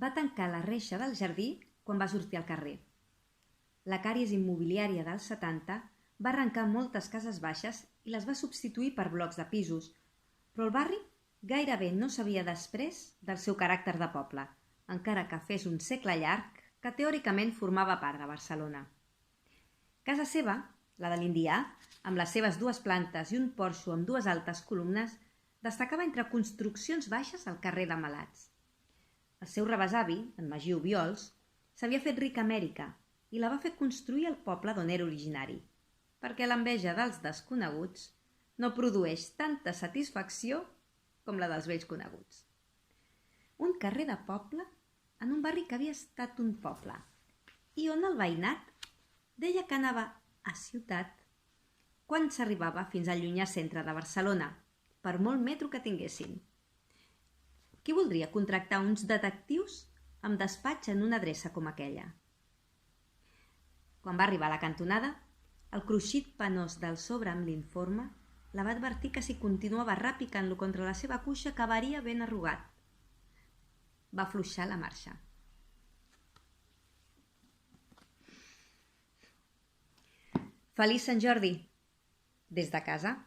Va tancar la reixa del jardí quan va sortir al carrer. La càries immobiliària dels 70 va arrencar moltes cases baixes i les va substituir per blocs de pisos, però el barri gairebé no s'havia després del seu caràcter de poble, encara que fes un segle llarg que teòricament formava part de Barcelona. Casa seva, la de l'Indià, amb les seves 2 plantes i un porxo amb 2 altes columnes, destacava entre construccions baixes al carrer de Malats. El seu rebesavi, en Magí Obiols, s'havia fet ric a Amèrica i la va fer construir al poble d'on era originari, perquè l'enveja dels desconeguts no produeix tanta satisfacció com la dels vells coneguts. Un carrer de poble en un barri que havia estat un poble i on el veïnat deia que anava a ciutat quan s'arribava fins al llunyà centre de Barcelona, per molt metro que tinguessin. Qui voldria contractar uns detectius amb despatx en una adreça com aquella? Quan va arribar a la cantonada, el cruixit penós del sobre amb l'informe la va advertir que si continuava repicant-lo contra la seva cuixa acabaria ben arrugat. Va afluixar la marxa. Feliç Sant Jordi! Des de casa.